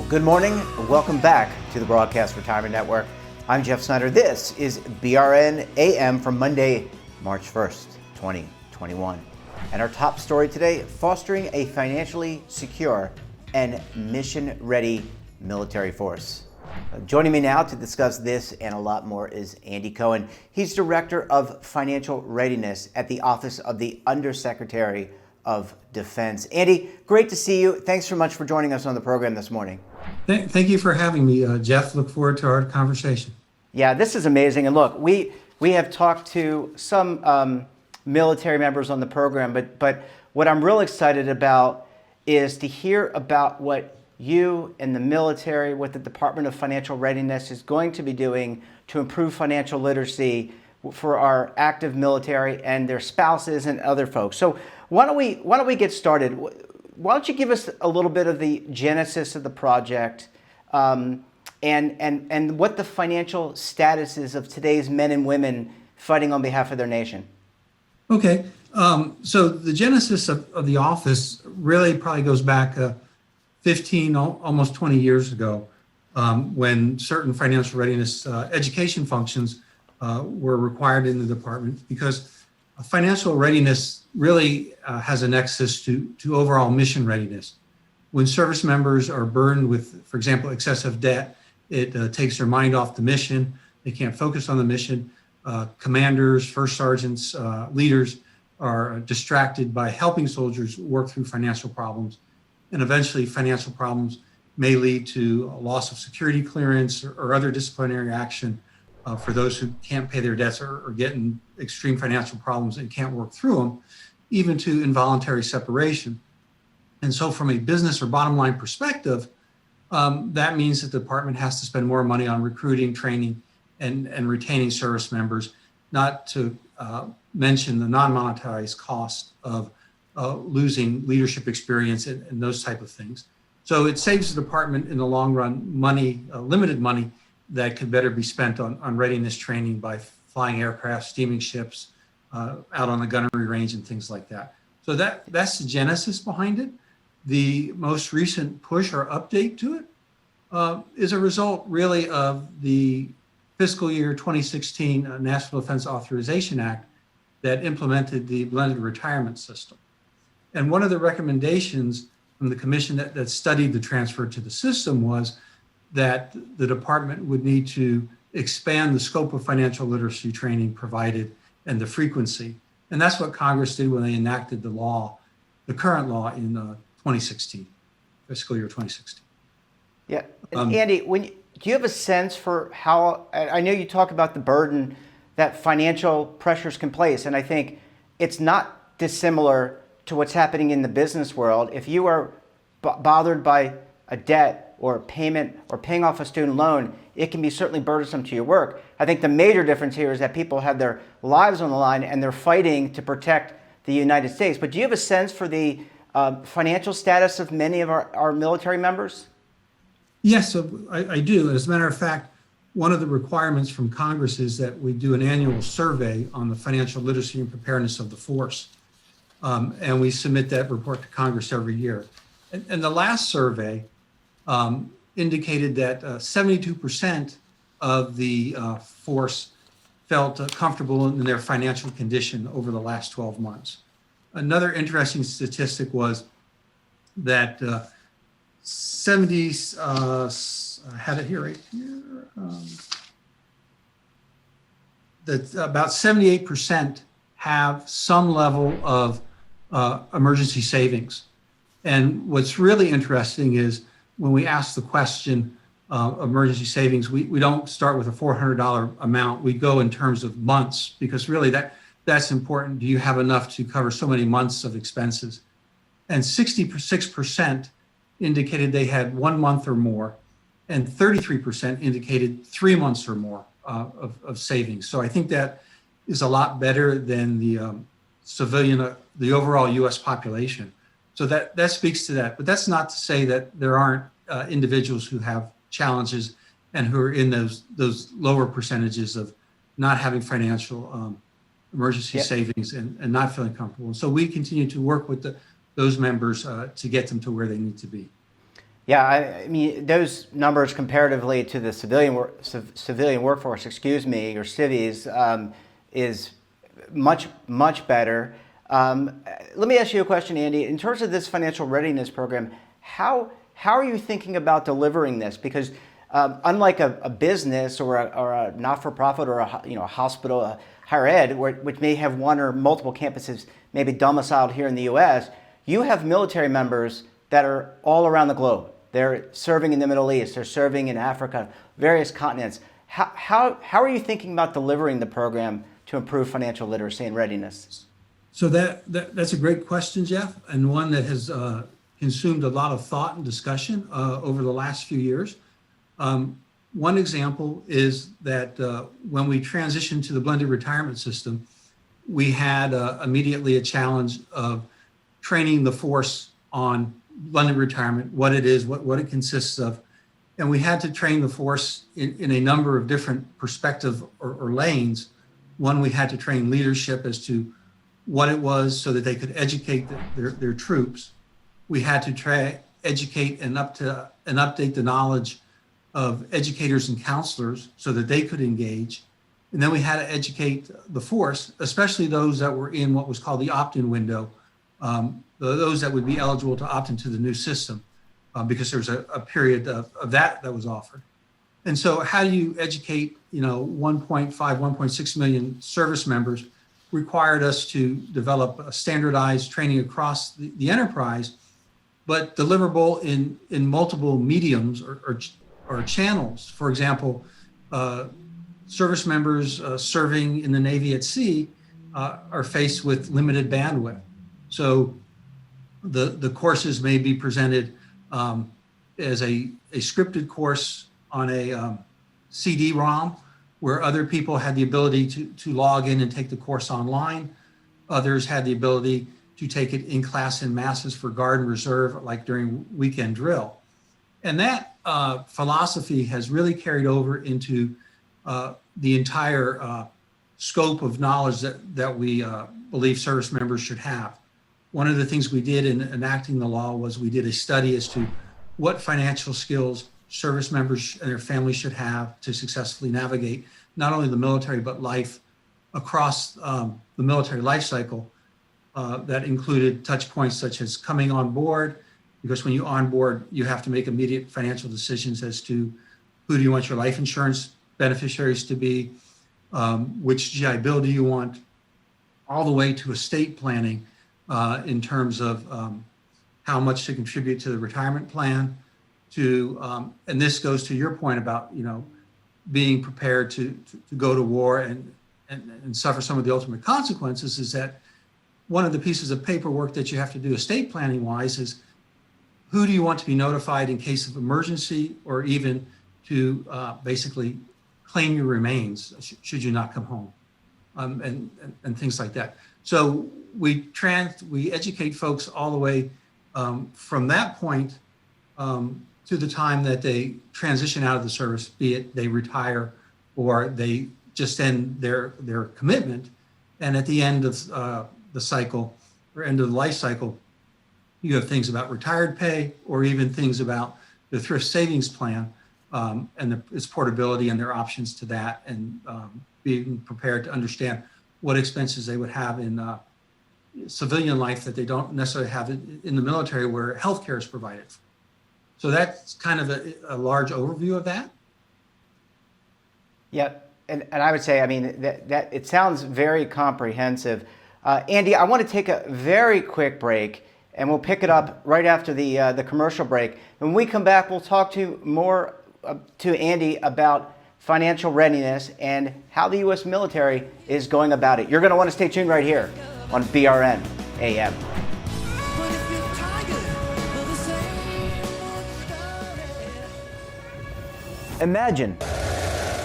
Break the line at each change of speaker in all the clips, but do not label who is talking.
Good morning. Welcome back to the Broadcast Retirement Network. I'm Jeff Snyder. This is BRN AM for Monday, March 1st, 2021. And our top story today, fostering a financially secure and mission-ready military force. Joining me now to discuss this and a lot more is Andy Cohen. He's Director of Financial Readiness at the Office of the Undersecretary of Defense. Andy, great to see you. Thanks so much for joining us on the program this morning.
Thank you for having me, Jeff. Look forward to our conversation.
Yeah, this is amazing. And look, we have talked to some military members on the program, but what I'm real excited about is to hear about what you and the military, what the Department of Financial Readiness is going to be doing to improve financial literacy for our active military and their spouses and other folks. So why don't we get started? Why don't you give us a little bit of the genesis of the project and what the financial status is of today's men and women fighting on behalf of their nation?
Okay, so the genesis of the office really probably goes back 15, almost 20 years ago, when certain financial readiness education functions were required in the department, because financial readiness really has a nexus to overall mission readiness. When service members are burdened with, for example, excessive debt, it takes their mind off the mission. They can't focus on the mission. Commanders, first sergeants, leaders are distracted by helping soldiers work through financial problems. And eventually financial problems may lead to a loss of security clearance or other disciplinary action for those who can't pay their debts or get in extreme financial problems and can't work through them, even to involuntary separation. And so from a business or bottom line perspective, that means that the department has to spend more money on recruiting, training, and retaining service members, not to mention the non-monetized cost of losing leadership experience and those type of things. So it saves the department in the long run money, limited money, that could better be spent on readiness training by flying aircraft, steaming ships, out on the gunnery range and things like that. So that's the genesis behind it. The most recent push or update to it is a result really of the fiscal year 2016 National Defense Authorization Act that implemented the blended retirement system. And one of the recommendations from the commission that studied the transfer to the system was that the department would need to expand the scope of financial literacy training provided and the frequency. And that's what Congress did when they enacted the law, the current law in 2016, fiscal year 2016.
Yeah, and Andy, do you have a sense for how, I know you talk about the burden that financial pressures can place, and I think it's not dissimilar to what's happening in the business world. If you are bothered by a debt or payment or paying off a student loan, it can be certainly burdensome to your work. I think the major difference here is that people have their lives on the line and they're fighting to protect the United States. But do you have a sense for the financial status of many of our military members?
Yes, so I do. As a matter of fact, one of the requirements from Congress is that we do an annual survey on the financial literacy and preparedness of the force. And we submit that report to Congress every year. And the last survey indicated that 72% of the force felt comfortable in their financial condition over the last 12 months. Another interesting statistic was that I had it here right here, that about 78% have some level of emergency savings. And what's really interesting is when we ask the question of emergency savings, we don't start with a $400 amount. We go in terms of months, because really that's important. Do you have enough to cover so many months of expenses? And 66% indicated they had 1 month or more, and 33% indicated 3 months or more of savings. So I think that is a lot better than the civilian, the overall U.S. population. So that speaks to that. But that's not to say that there aren't individuals who have challenges and who are in those lower percentages of not having financial emergency savings and not feeling comfortable. And so we continue to work with those members to get them to where they need to be.
Yeah, I mean, those numbers comparatively to the civilian workforce, or civies, is much better. Let me ask you a question, Andy. In terms of this financial readiness program, how are you thinking about delivering this? Because unlike a business or a not-for-profit or a hospital, higher ed, which may have one or multiple campuses, maybe domiciled here in the U.S., you have military members that are all around the globe. They're serving in the Middle East. They're serving in Africa, various continents. How are you thinking about delivering the program to improve financial literacy and readiness?
So that's a great question, Jeff, and one that has consumed a lot of thought and discussion over the last few years. One example is that when we transitioned to the blended retirement system, we had immediately a challenge of training the force on blended retirement, what it is, what it consists of. And we had to train the force in a number of different perspectives or lanes. One, we had to train leadership as to what it was so that they could educate their troops. We had to educate and update the knowledge of educators and counselors so that they could engage. And then we had to educate the force, especially those that were in what was called the opt-in window, those that would be eligible to opt into the new system, because there was a period of that was offered. And so how do you educate, 1.5, 1.6 million service members required us to develop a standardized training across the enterprise, but deliverable in multiple mediums or channels. For example, service members serving in the Navy at sea are faced with limited bandwidth. So the courses may be presented as a scripted course on a CD-ROM, where other people had the ability to log in and take the course online. Others had the ability to take it in class in masses for Guard and Reserve, like during weekend drill. And that philosophy has really carried over into the entire scope of knowledge that we believe service members should have. One of the things we did in enacting the law was we did a study as to what financial skills service members and their families should have to successfully navigate not only the military, but life across the military life cycle. That included touch points such as coming on board, because when you onboard, you have to make immediate financial decisions as to who do you want your life insurance beneficiaries to be, which GI Bill do you want, all the way to estate planning in terms of how much to contribute to the retirement plan, and this goes to your point about being prepared to go to war and suffer some of the ultimate consequences. Is that one of the pieces of paperwork that you have to do estate planning wise is who do you want to be notified in case of emergency, or even to basically claim your remains should you not come home, and things like that. So we educate folks all the way from that point to the time that they transition out of the service, be it they retire or they just end their commitment. And at the end of the cycle, or end of the life cycle, you have things about retired pay, or even things about the thrift savings plan and its portability and their options to that, and being prepared to understand what expenses they would have in civilian life that they don't necessarily have in the military, where healthcare is provided. So that's kind of a large overview of that.
Yep, and I would say, I mean, that it sounds very comprehensive. Andy, I want to take a very quick break, and we'll pick it up right after the commercial break. When we come back, we'll talk more to Andy about financial readiness and how the U.S. military is going about it. You're going to want to stay tuned right here on BRN AM. Imagine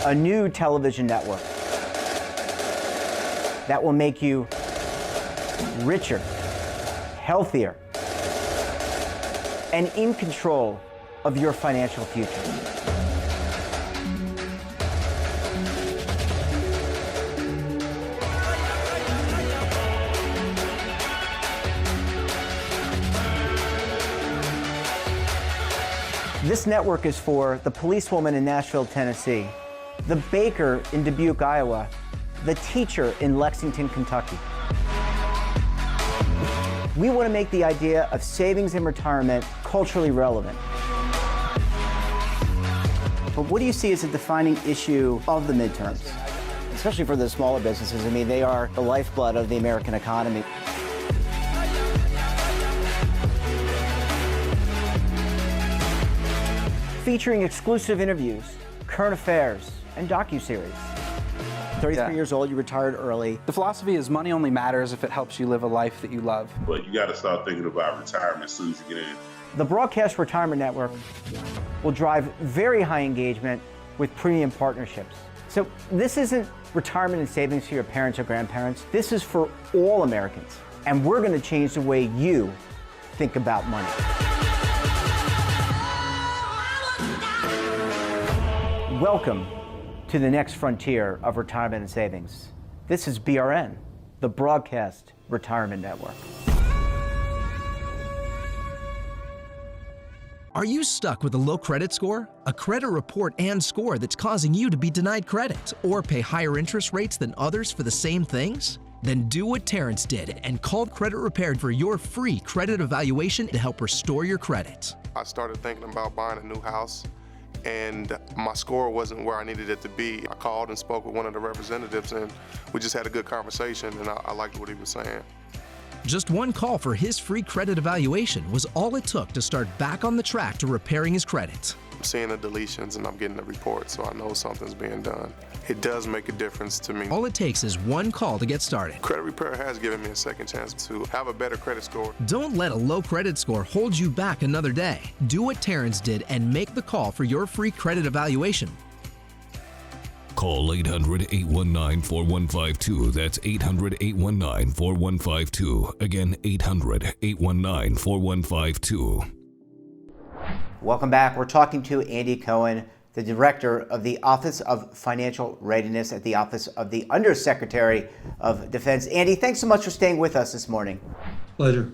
a new television network that will make you richer, healthier, and in control of your financial future. This network is for the policewoman in Nashville, Tennessee, the baker in Dubuque, Iowa, the teacher in Lexington, Kentucky. We want to make the idea of savings and retirement culturally relevant. But what do you see as a defining issue of the midterms? Especially for the smaller businesses. I mean, they are the lifeblood of the American economy. Featuring exclusive interviews, current affairs, and docuseries. 33 years old, you retired early.
The philosophy is money only matters if it helps you live a life that you love.
But you got to start thinking about retirement as soon as you get in.
The Broadcast Retirement Network will drive very high engagement with premium partnerships. So this isn't retirement and savings for your parents or grandparents. This is for all Americans. And we're going to change the way you think about money. Welcome to the next frontier of retirement and savings. This is BRN, the Broadcast Retirement Network.
Are you stuck with a low credit score? A credit report and score that's causing you to be denied credit or pay higher interest rates than others for the same things? Then do what Terrence did and call Credit Repaired for your free credit evaluation to help restore your credit.
I started thinking about buying a new house, and my score wasn't where I needed it to be. I called and spoke with one of the representatives, and we just had a good conversation, and I liked what he was saying.
Just one call for his free credit evaluation was all it took to start back on the track to repairing his credit.
I'm seeing the deletions and I'm getting the report, so I know something's being done. It does make a difference to me.
All it takes is one call to get started.
Credit Repair has given me a second chance to have a better credit score.
Don't let a low credit score hold you back another day. Do what Terrence did and make the call for your free credit evaluation.
Call 800-819-4152. That's 800-819-4152. Again, 800-819-4152.
Welcome back. We're talking to Andy Cohen, the Director of the Office of Financial Readiness at the Office of the Undersecretary of Defense. Andy, thanks so much for staying with us this morning.
Pleasure.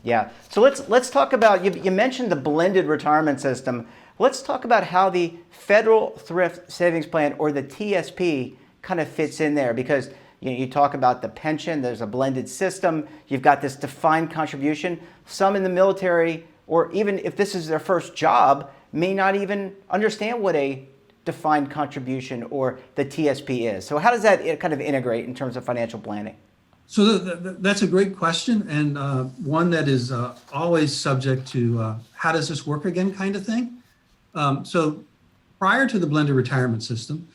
Yeah. So let's talk about, you mentioned the blended retirement system. Let's talk about how the Federal Thrift Savings Plan, or the TSP, kind of fits in there, because you talk about the pension, there's a blended system, you've got this defined contribution. Some in the military, or even if this is their first job, may not even understand what a defined contribution or the TSP is. So how does that kind of integrate in terms of financial planning?
So that's a great question, and one that is always subject to how does this work again kind of thing. So prior to the blended retirement system,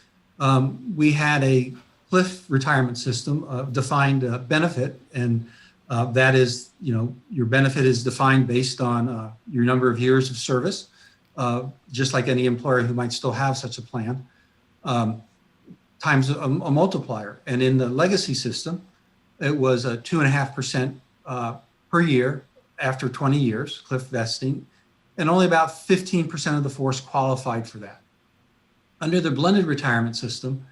we had a cliff retirement system, defined benefit, and that is, your benefit is defined based on your number of years of service, just like any employer who might still have such a plan, times a multiplier. And in the legacy system, it was a 2.5% per year after 20 years, cliff vesting, and only about 15% of the force qualified for that. Under the blended retirement system,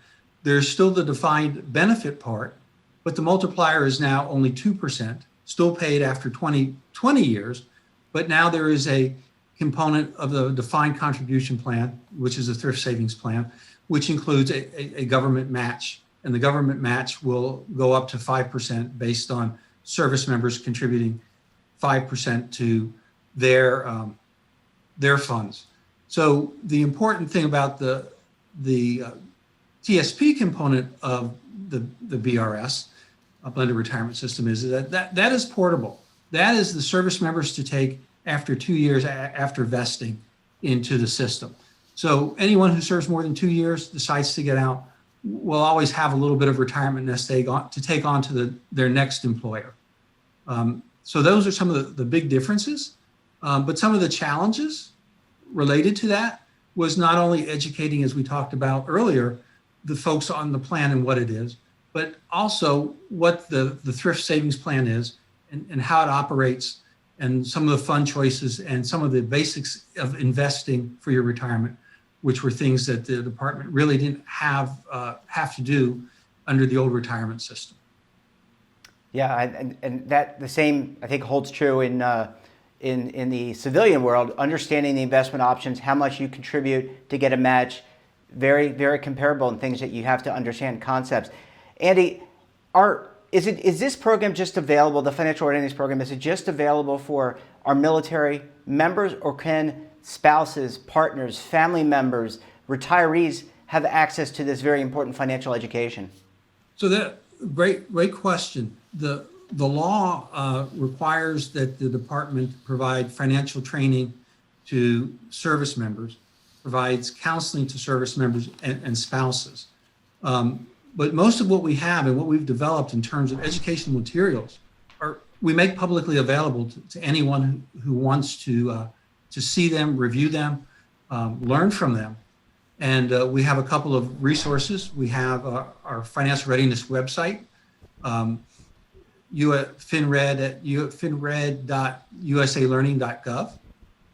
there's still the defined benefit part, but the multiplier is now only 2%, still paid after 20 years, but now there is a component of the defined contribution plan, which is a thrift savings plan, which includes a government match. And the government match will go up to 5% based on service members contributing 5% to their funds. So the important thing about the TSP component of the BRS, a blended retirement system, is that is portable. That is the service members to take after 2 years after vesting into the system. So anyone who serves more than 2 years, decides to get out, will always have a little bit of retirement nest egg to take on to their next employer. So those are some of the big differences. But some of the challenges related to that was not only educating, as we talked about earlier, the folks on the plan and what it is, but also what the thrift savings plan is and how it operates, and some of the fund choices and some of the basics of investing for your retirement, which were things that the department really didn't have to do under the old retirement system.
Yeah, and that the same, I think, holds true in in the civilian world, understanding the investment options, how much you contribute to get a match, very, very comparable in things that you have to understand concepts. Andy, is this program just available, the Financial Readiness Program, is it just available for our military members, or can spouses, partners, family members, retirees have access to this very important financial education?
So that great question. The law requires that the department provide financial training to service members, provides counseling to service members and spouses. But most of what we have and what we've developed in terms of educational materials we make publicly available to anyone who wants to see them, review them, learn from them. And we have a couple of resources. We have our financial readiness website, FinRed at finred.usalearning.gov.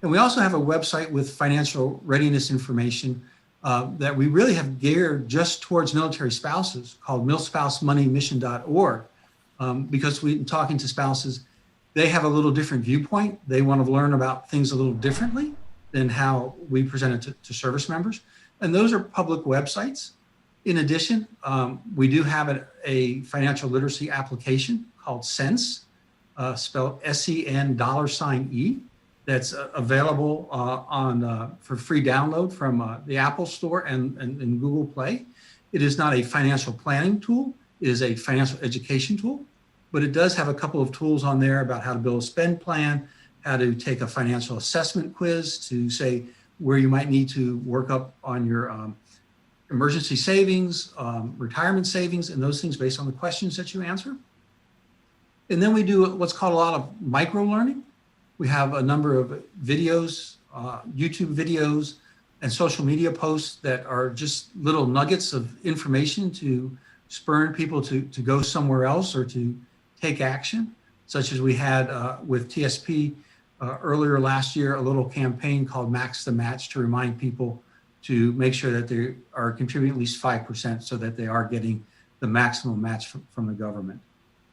And we also have a website with financial readiness information that we really have geared just towards military spouses, called milspousemoneymission.org, because in talking to spouses, they have a little different viewpoint. They want to learn about things a little differently than how we present it to service members. And those are public websites. In addition, we do have a financial literacy application called SENSE, spelled SEN$E, that's available for free download from the Apple Store and Google Play. It is not a financial planning tool, it is a financial education tool, but it does have a couple of tools on there about how to build a spend plan, how to take a financial assessment quiz to say where you might need to work up on your emergency savings, retirement savings, and those things based on the questions that you answer. And then we do what's called a lot of micro learning. We have a number of videos, YouTube videos, and social media posts that are just little nuggets of information to spur people to go somewhere else or to take action, such as we had with TSP earlier last year, a little campaign called Max the Match to remind people to make sure that they are contributing at least 5% so that they are getting the maximum match from the government.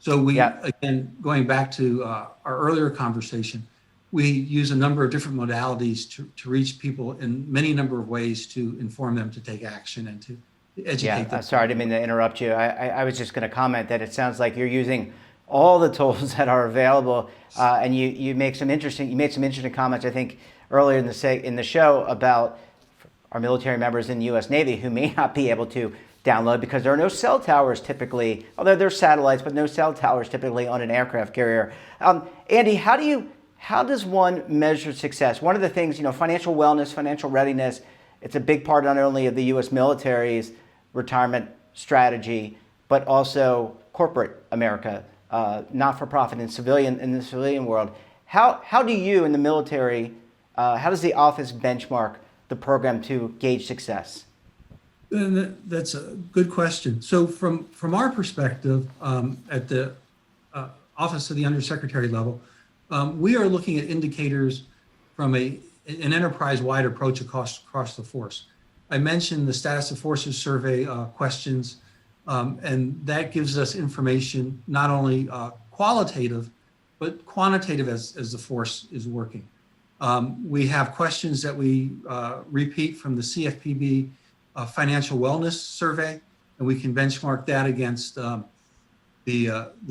So we, again, going back to our earlier conversation, we use a number of different modalities to reach people in many number of ways to inform them to take action and to educate them.
Sorry, I didn't mean to interrupt you. I was just going to comment that it sounds like you're using all the tools that are available, and you made some interesting comments, I think, earlier in the show about our military members in the U.S. Navy who may not be able to download because there are no cell towers typically, although there's satellites, but no cell towers typically on an aircraft carrier. Andy, how does one measure success? One of the things, financial wellness, financial readiness, it's a big part not only of the U.S. military's retirement strategy, but also corporate America, not-for-profit and civilian in the civilian world. How do you in the military, how does the office benchmark the program to gauge success?
That's a good question. So from our perspective at the Office of the Undersecretary level, we are looking at indicators from an enterprise-wide approach across the force. I mentioned the Status of Forces survey questions, and that gives us information not only qualitative, but quantitative as the force is working. We have questions that we repeat from the CFPB Financial Wellness Survey, and we can benchmark that against the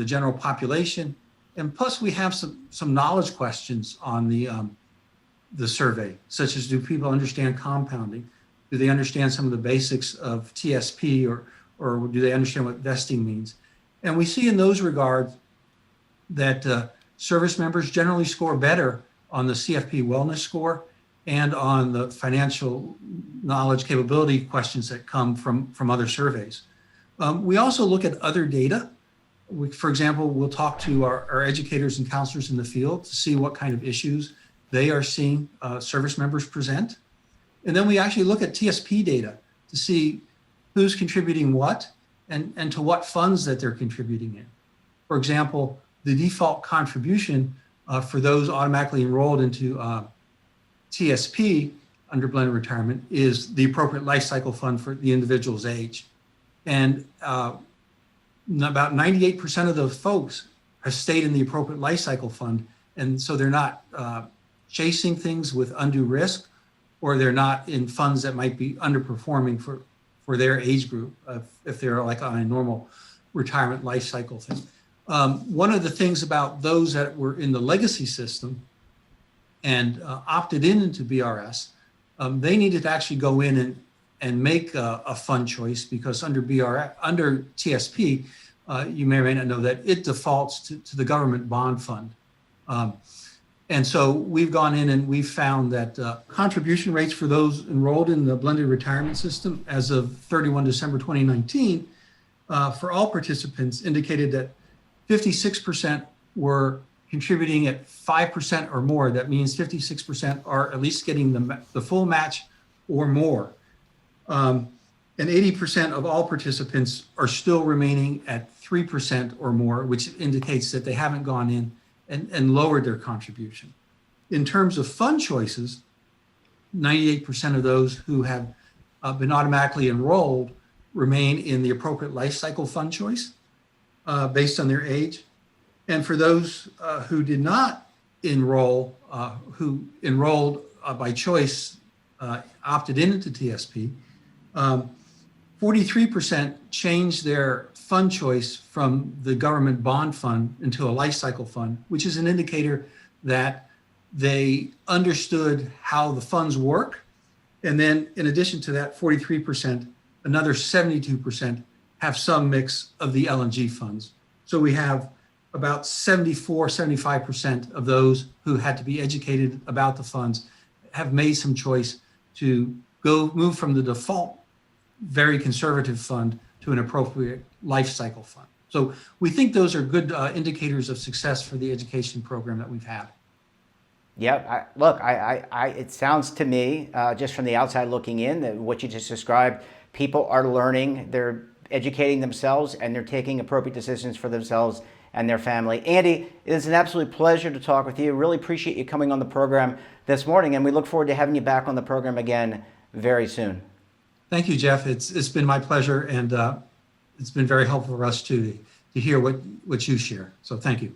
general population. And plus, we have some knowledge questions on the survey, such as, do people understand compounding? Do they understand some of the basics of TSP, or do they understand what vesting means? And we see in those regards that service members generally score better on the CFP wellness score and on the financial knowledge capability questions that come from other surveys. We also look at other data. For example, we'll talk to our educators and counselors in the field to see what kind of issues they are seeing service members present. And then we actually look at TSP data to see who's contributing what and to what funds that they're contributing in. For example, the default contribution for those automatically enrolled into TSP under blended retirement is the appropriate life cycle fund for the individual's age. And about 98% of those folks have stayed in the appropriate life cycle fund And so they're not chasing things with undue risk, or they're not in funds that might be underperforming for their age group, if they're like on a normal retirement life cycle thing. One of the things about those that were in the legacy system and opted into BRS, they needed to actually go in and make a fund choice, because under TSP, you may or may not know that it defaults to the government bond fund. And so we've gone in and we've found that contribution rates for those enrolled in the blended retirement system as of 31 December 2019, for all participants, indicated that 56% were contributing at 5% or more. That means 56% are at least getting the full match or more. And 80% of all participants are still remaining at 3% or more, which indicates that they haven't gone in and lowered their contribution. In terms of fund choices, 98% of those who have been automatically enrolled remain in the appropriate life cycle fund choice based on their age. And for those who did not enroll, who enrolled by choice, opted into TSP, 43% changed their fund choice from the government bond fund into a life cycle fund, which is an indicator that they understood how the funds work. And then in addition to that, 43%, another 72% have some mix of the LNG funds. So we have about 74, 75% of those who had to be educated about the funds have made some choice to move from the default very conservative fund to an appropriate life cycle fund. So we think those are good indicators of success for the education program that we've had.
Yeah, it sounds to me, just from the outside looking in, that what you just described, people are learning, they're educating themselves, and they're taking appropriate decisions for themselves and their family. Andy, it is an absolute pleasure to talk with you. Really appreciate you coming on the program this morning, and we look forward to having you back on the program again very soon.
Thank you, Jeff. It's been my pleasure, and it's been very helpful for us to hear what you share. So thank you.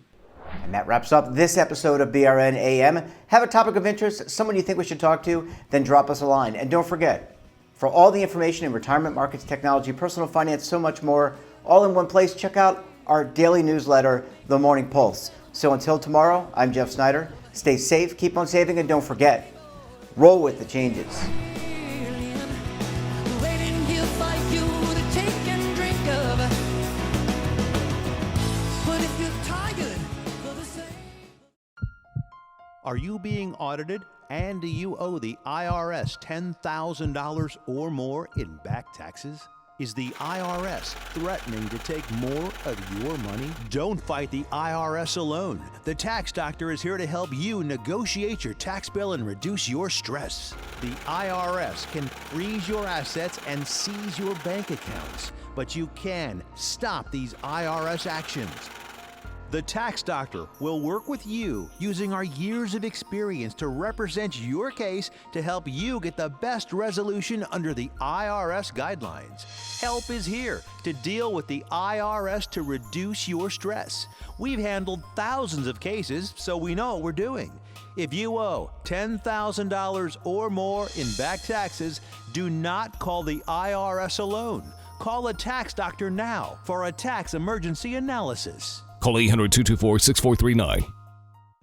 And that wraps up this episode of BRN AM. Have a topic of interest, someone you think we should talk to, then drop us a line. And don't forget, for all the information in retirement markets, technology, personal finance, so much more, all in one place, check out our daily newsletter, The Morning Pulse. So until tomorrow, I'm Jeff Snyder. Stay safe, keep on saving, and don't forget, roll with the changes.
Are you being audited, and do you owe the IRS $10,000 or more in back taxes? Is the IRS threatening to take more of your money? Don't fight the IRS alone. The Tax Doctor is here to help you negotiate your tax bill and reduce your stress. The IRS can freeze your assets and seize your bank accounts, but you can stop these IRS actions. The Tax Doctor will work with you using our years of experience to represent your case to help you get the best resolution under the IRS guidelines. Help is here to deal with the IRS to reduce your stress. We've handled thousands of cases, so we know what we're doing. If you owe $10,000 or more in back taxes, do not call the IRS alone. Call a Tax Doctor now for a tax emergency analysis.
Call 800-224-6439.